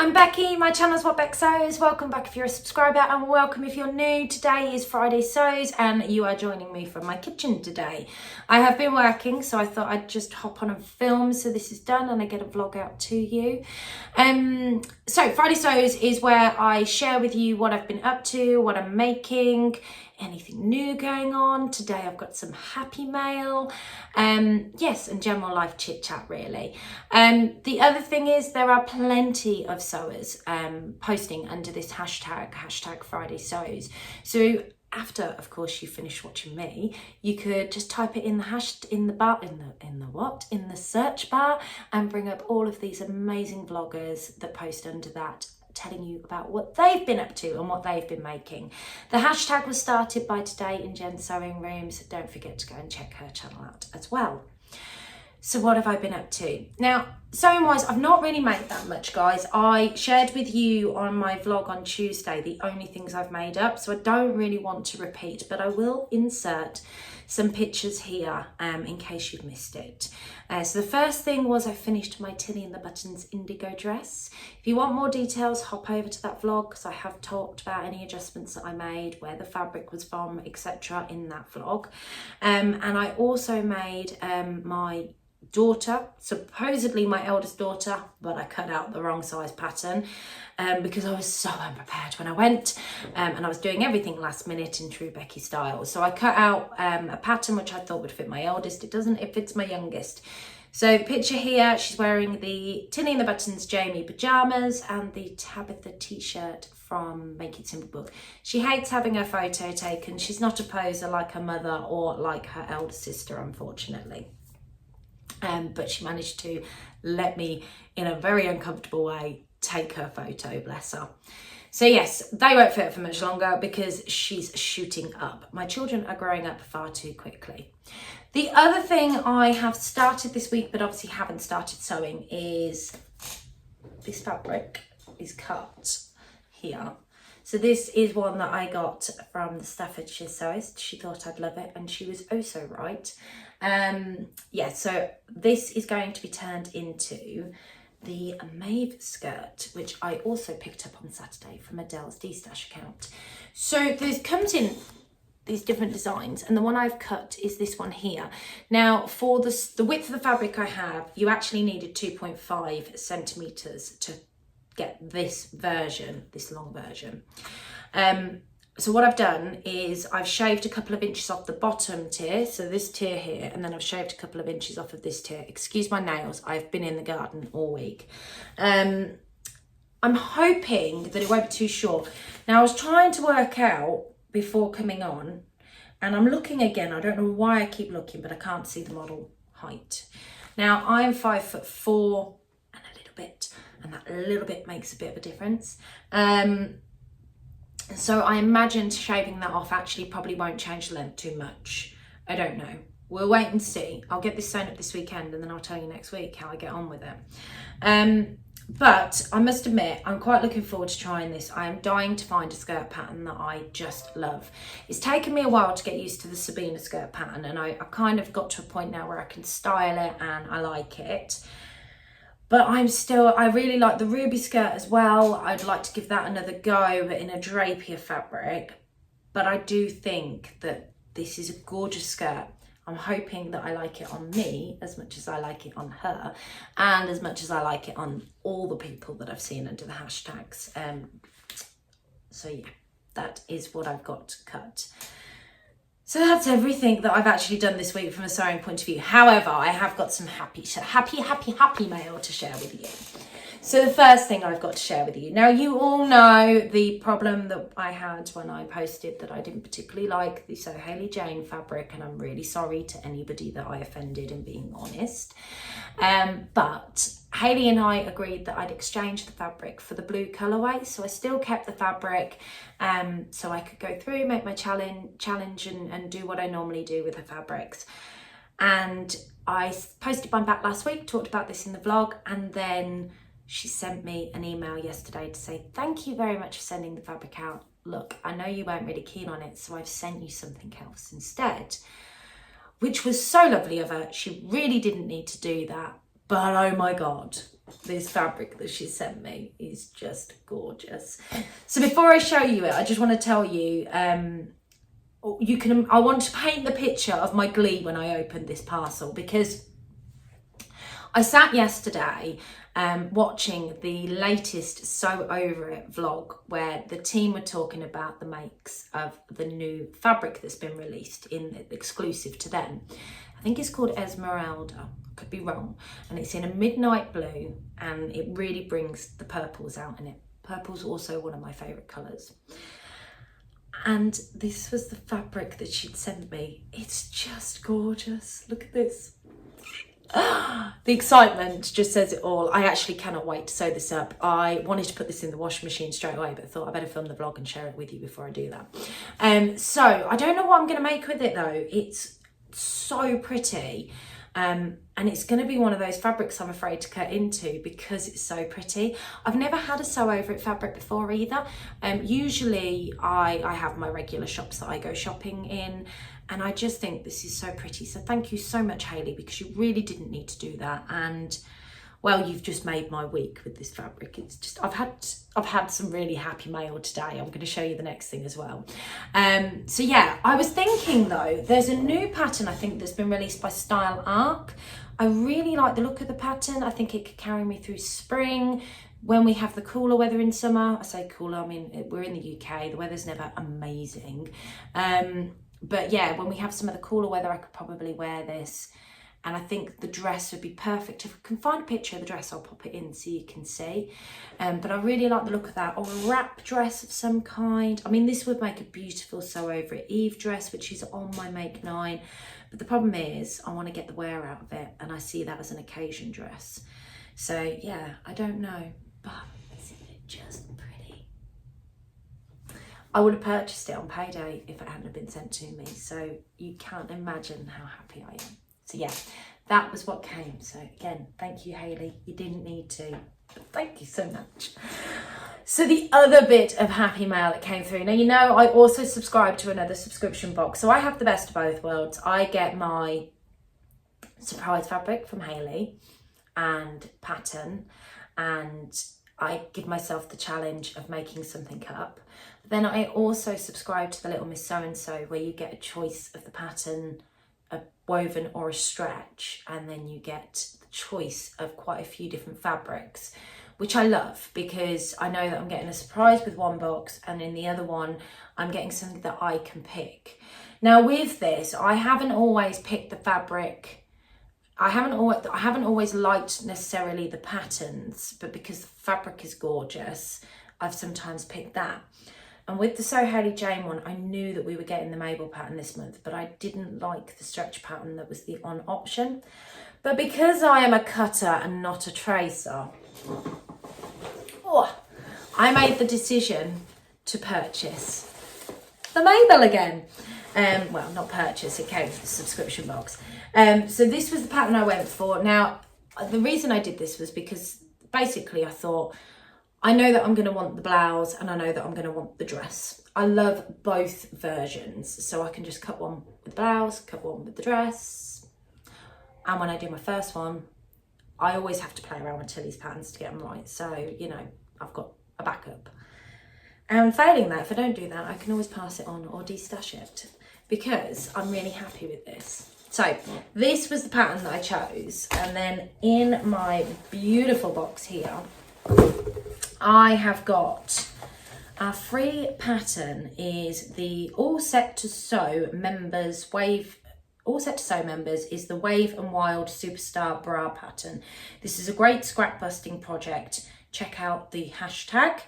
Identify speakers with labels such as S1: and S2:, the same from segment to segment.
S1: I'm Becky, my channel's What Beck Sews. Welcome back if you're a subscriber and welcome if you're new. Today is Friday Sews and you are joining me from my kitchen today. I have been working, so I thought I'd just hop on and film so this is done and I get a vlog out to you. So Friday Sews is where I share with you what I've been up to, what I'm making, anything new going on. Today I've got some happy mail, yes, and general life chit chat really. The other thing is there are plenty of sewers posting under this hashtag Friday Sews. So after, of course, you finish watching me, you could just type it in the search bar and bring up all of these amazing vloggers that post under that, telling you about what they've been up to and what they've been making. The hashtag was started by Today in Jen's Sewing Room, so don't forget to go and check her channel out as well. So what have I been up to? Now, sewing wise, I've not really made that much, guys. I shared with you on my vlog on Tuesday the only things I've made up, so I don't really want to repeat, but I will insert some pictures here in case you've missed it. So the first thing was I finished my Tilly and the Buttons indigo dress. If you want more details, hop over to that vlog because I have talked about any adjustments that I made, where the fabric was from, etc. in that vlog. And I also made my daughter, supposedly my eldest daughter, but I cut out the wrong size pattern because I was so unprepared when I went and I was doing everything last minute in true Becky style. So I cut out a pattern which I thought would fit my eldest. It doesn't, it fits my youngest. So picture here, she's wearing the Tilly and the Buttons Jamie pyjamas and the Tabitha T-shirt from Make It Simple book. She hates having her photo taken. She's not a poser like her mother or like her elder sister, unfortunately. But she managed to let me, in a very uncomfortable way, take her photo, bless her. So yes, they won't fit for much longer because she's shooting up. My children are growing up far too quickly. The other thing I have started this week, but obviously haven't started sewing, is this fabric is cut here. So this is one that I got from the Staffordshire sewist. She thought I'd love it and she was oh so right. Yeah, so this is going to be turned into the Maeve skirt, which I also picked up on Saturday from Adele's D-Stash account. So this comes in these different designs and the one I've cut is this one here. Now for the width of the fabric I have, you actually needed 2.5 centimetres to get this version, this long version. So what I've done is I've shaved a couple of inches off the bottom tier, so this tier here, and then I've shaved a couple of inches off of this tier. Excuse my nails, I've been in the garden all week. I'm hoping that it won't be too short. Now I was trying to work out before coming on, and I'm looking again, I don't know why I keep looking, but I can't see the model height. Now I'm 5'4" and a little bit, and that little bit makes a bit of a difference. So I imagined shaving that off actually probably won't change the length too much. I don't know. We'll wait and see. I'll get this sewn up this weekend and then I'll tell you next week how I get on with it. But I must admit, I'm quite looking forward to trying this. I am dying to find a skirt pattern that I just love. It's taken me a while to get used to the Sabina skirt pattern and I kind of got to a point now where I can style it and I like it. But I really like the ruby skirt as well. I'd like to give that another go, but in a drapier fabric. But I do think that this is a gorgeous skirt. I'm hoping that I like it on me as much as I like it on her, and as much as I like it on all the people that I've seen under the hashtags. So yeah, that is what I've got cut. So that's everything that I've actually done this week from a sewing point of view. However, I have got some happy mail to share with you. So the first thing I've got to share with you. Now, you all know the problem that I had when I posted that I didn't particularly like the So Hayley Jane fabric, and I'm really sorry to anybody that I offended in being honest. But Hayley and I agreed that I'd exchange the fabric for the blue colourway. So I still kept the fabric so I could go through, make my challenge and do what I normally do with the fabrics. And I posted mine back last week, talked about this in the vlog, and then she sent me an email yesterday to say, thank you very much for sending the fabric out. Look, I know you weren't really keen on it, so I've sent you something else instead, which was so lovely of her. She really didn't need to do that, but oh my God, this fabric that she sent me is just gorgeous. So before I show you it, I just want to tell you, I want to paint the picture of my glee when I opened this parcel, because I sat yesterday watching the latest Sew Over It vlog where the team were talking about the makes of the new fabric that's been released in exclusive to them. I think it's called Esmeralda, could be wrong, and it's in a midnight blue, and it really brings the purples out in it. Purple's also one of my favourite colours. And this was the fabric that she'd sent me. It's just gorgeous. Look at this. The excitement just says it all. I actually cannot wait to sew this up. I wanted to put this in the washing machine straight away, but thought I better film the vlog and share it with you before I do that. So I don't know what I'm going to make with it though. It's so pretty, and it's going to be one of those fabrics I'm afraid to cut into because it's so pretty. I've never had a Sew Over It fabric before either. Usually I have my regular shops that I go shopping in, and I just think this is so pretty. So thank you so much, Hayley, because you really didn't need to do that. And well, you've just made my week with this fabric. It's just, I've had some really happy mail today. I'm going to show you the next thing as well. So yeah, I was thinking though, there's a new pattern I think that's been released by Style Arc. I really like the look of the pattern. I think it could carry me through spring. When we have the cooler weather in summer, I say cooler, I mean, we're in the UK, the weather's never amazing. But yeah, when we have some of the cooler weather, I could probably wear this. And I think the dress would be perfect. If I can find a picture of the dress, I'll pop it in so you can see. But I really like the look of that. Or a wrap dress of some kind. I mean, this would make a beautiful Sew Over It Eve dress, which is on my Make 9. But the problem is, I want to get the wear out of it. And I see that as an occasion dress. So yeah, I don't know. But isn't it just pretty? I would have purchased it on payday if it hadn't been sent to me. So you can't imagine how happy I am. So yeah, that was what came. So again, thank you, Hayley. You didn't need to, but thank you so much. So the other bit of happy mail that came through. Now, you know, I also subscribe to another subscription box. So I have the best of both worlds. I get my surprise fabric from Hayley and pattern, and I give myself the challenge of making something up. But then I also subscribe to the Little Miss So-and-so, where you get a choice of the pattern, a woven or a stretch, and then you get the choice of quite a few different fabrics, which I love because I know that I'm getting a surprise with one box, and in the other one I'm getting something that I can pick. Now with this, I haven't always picked the fabric. I haven't always liked necessarily the patterns, but because the fabric is gorgeous, I've sometimes picked that. And with the So Hayley Jane one, I knew that we were getting the Mabel pattern this month, but I didn't like the stretch pattern that was the on option. But because I am a cutter and not a tracer, I made the decision to purchase the Mabel again. Well, not purchase, it came with the subscription box. So this was the pattern I went for. Now, the reason I did this was because basically I thought, I know that I'm going to want the blouse and I know that I'm going to want the dress. I love both versions, so I can just cut one with the blouse, cut one with the dress. And when I do my first one, I always have to play around with Tilly's patterns to get them right. So, you know, I've got a backup. And failing that, if I don't do that, I can always pass it on or de-stash it because I'm really happy with this. So this was the pattern that I chose. And then in my beautiful box here, I have got our free pattern is the All Set to Sew members is the Wave and Wild Superstar Bra pattern. This is a great scrap busting project. Check out the hashtag.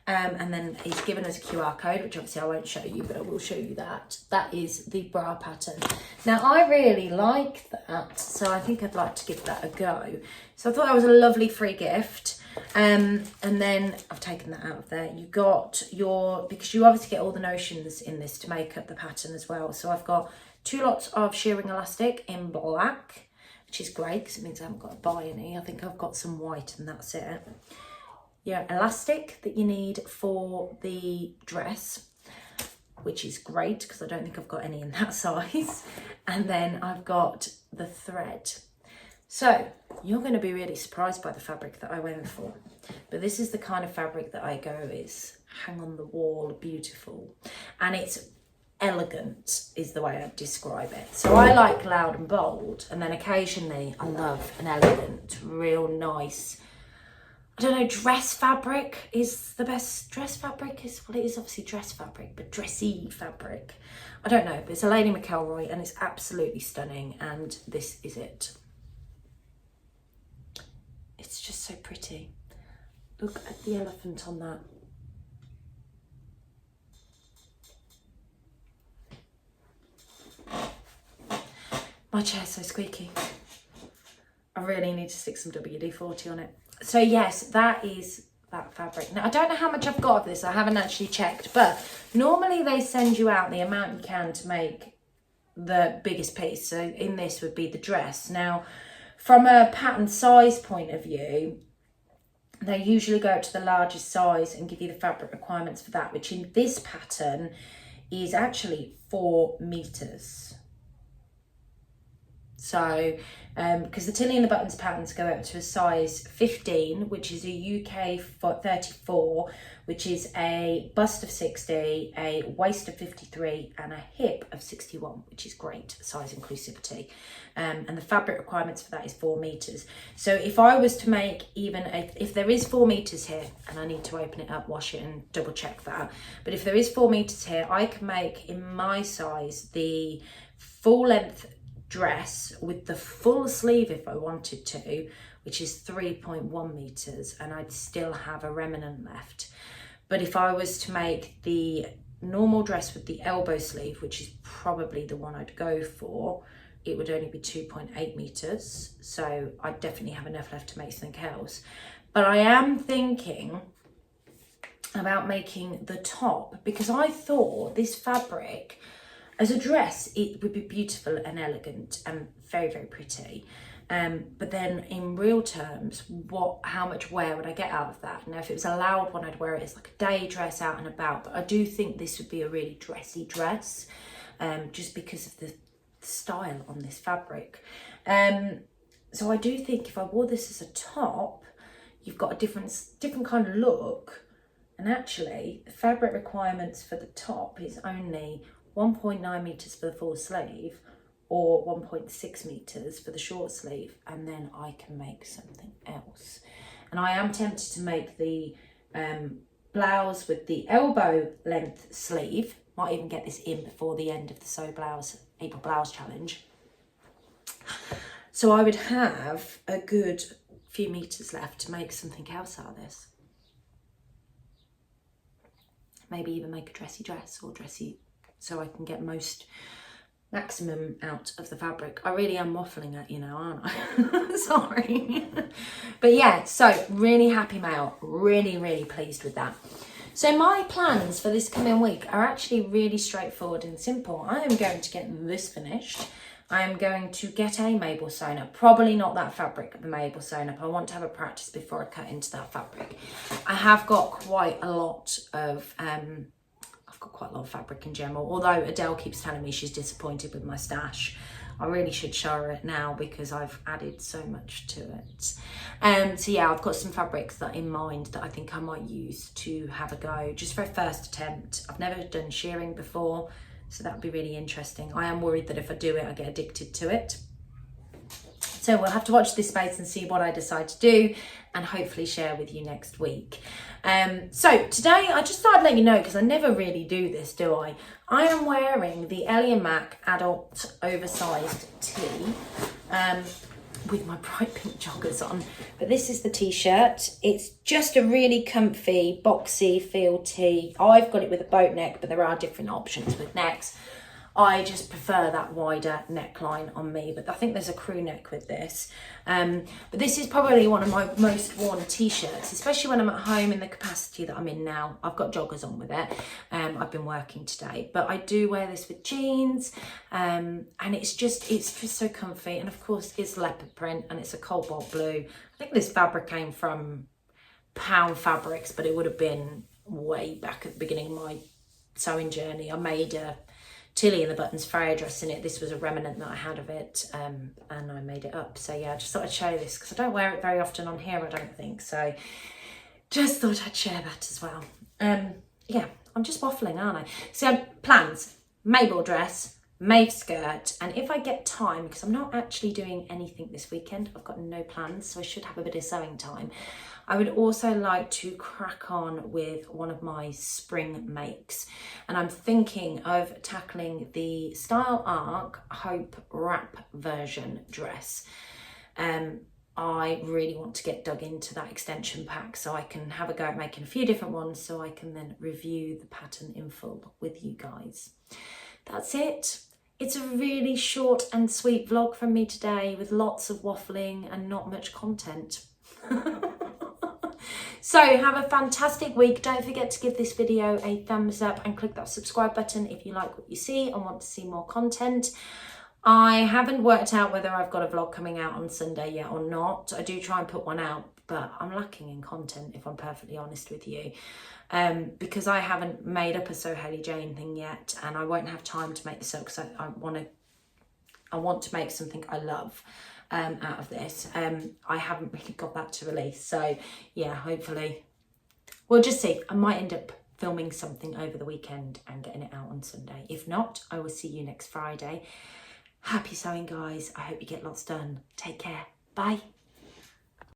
S1: And then he's given us a QR code, which obviously I won't show you, but I will show you that. That is the bra pattern. Now, I really like that, so I think I'd like to give that a go. So I thought that was a lovely free gift. And then I've taken that out of there. You got your, because you obviously get all the notions in this to make up the pattern as well. So I've got 2 lots of shearing elastic in black, which is great because it means I haven't got to buy any. I think I've got some white and that's it. Yeah, elastic that you need for the dress, which is great because I don't think I've got any in that size. And then I've got the thread. So you're going to be really surprised by the fabric that I went for. But this is the kind of fabric that I go is hang on the wall, beautiful. And it's elegant is the way I'd describe it. So I like loud and bold, and then occasionally I love an elegant, real nice, I don't know, dress fabric is the best. Dress fabric is, well, it is obviously dress fabric, but dressy fabric. I don't know, but it's a Lady McElroy and it's absolutely stunning, and this is it. It's just so pretty. Look at the elephant on that. My chair's so squeaky. I really need to stick some WD-40 on it. So yes, that is that fabric. Now, I don't know how much I've got of this. I haven't actually checked, but normally they send you out the amount you can to make the biggest piece. So in this would be the dress. Now, from a pattern size point of view, they usually go to the largest size and give you the fabric requirements for that, which in this pattern is actually 4 meters. So, because the Tilly and the Buttons patterns go up to a size 15, which is a UK 34, which is a bust of 60, a waist of 53, and a hip of 61, which is great size inclusivity. And the fabric requirements for that is 4 meters. So if I was to make even if there is 4 meters here, and I need to open it up, wash it, and double check that, but if there is 4 meters here, I can make in my size the full length dress with the full sleeve if I wanted to, which is 3.1 meters, and I'd still have a remnant left. But if I was to make the normal dress with the elbow sleeve, which is probably the one I'd go for, it would only be 2.8 meters. So I'd definitely have enough left to make something else. But I am thinking about making the top, because I thought this fabric as a dress, it would be beautiful and elegant and very, very pretty. But then in real terms, how much wear would I get out of that? Now, if it was a loud one, I'd wear it as like a day dress out and about. But I do think this would be a really dressy dress, just because of the style on this fabric. So I do think if I wore this as a top, you've got a different kind of look. And actually, the fabric requirements for the top is only 1.9 meters for the full sleeve or 1.6 meters for the short sleeve, and then I can make something else. And I am tempted to make the blouse with the elbow length sleeve. Might even get this in before the end of the Sew Blouse April Blouse Challenge. So I would have a good few meters left to make something else out of this. Maybe even make a dressy dress or dressy, so I can get maximum out of the fabric. I really am waffling at you now, aren't I? Sorry. But yeah, so really happy mail. Really, really pleased with that. So my plans for this coming week are actually really straightforward and simple. I am going to get this finished. I am going to get a Mabel sewn up. Probably not that fabric, the Mabel sewn up. I want to have a practice before I cut into that fabric. I have got quite a lot of fabric in general, although Adele keeps telling me she's disappointed with my stash. I really should show her it now because I've added so much to it. So yeah, I've got some fabrics that in mind that I think I might use to have a go, just for a first attempt. I've never done shearing before, so that would be really interesting. I am worried that if I do it, I get addicted to it. So we'll have to watch this space and see what I decide to do, and hopefully share with you next week. So today I just thought I'd let you know, because I never really do this, do I? I am wearing the Ellie & Mac adult oversized tee with my bright pink joggers on. But this is the t-shirt. It's just a really comfy, boxy feel tee. I've got it with a boat neck, but there are different options with necks. I just prefer that wider neckline on me, but I think there's a crew neck with this. But this is probably one of my most worn t-shirts, especially when I'm at home in the capacity that I'm in now. I've got joggers on with it. I've been working today, but I do wear this with jeans, and it's just so comfy. And of course it's leopard print and it's a cobalt blue. I think this fabric came from Pound Fabrics, but it would have been way back at the beginning of my sewing journey. I made a Tilly and the Buttons Freya dress in it. This was a remnant that I had of it, and I made it up. So yeah, I just thought I'd show you this because I don't wear it very often on here, I don't think. So just thought I'd share that as well. Yeah, I'm just waffling, aren't I? So plans, Mabel dress, Maeve skirt, and if I get time, because I'm not actually doing anything this weekend, I've got no plans, so I should have a bit of sewing time. I would also like to crack on with one of my spring makes, and I'm thinking of tackling the Style Arc Hope wrap version dress. I really want to get dug into that extension pack so I can have a go at making a few different ones so I can then review the pattern in full with you guys. That's it. It's a really short and sweet vlog from me today with lots of waffling and not much content. So have a fantastic week. Don't forget to give this video a thumbs up and click that subscribe button if you like what you see and want to see more content. I haven't worked out whether I've got a vlog coming out on Sunday yet or not. I do try and put one out, but I'm lacking in content if I'm perfectly honest with you. Because I haven't made up a So Hayley Jane thing yet, and I won't have time to make this up because I want to make something I love out of this. I haven't really got that to release, so yeah, hopefully we'll just see. I might end up filming something over the weekend and getting it out on Sunday. If not, I will see you next Friday. Happy sewing, guys. I hope you get lots done. Take care. Bye.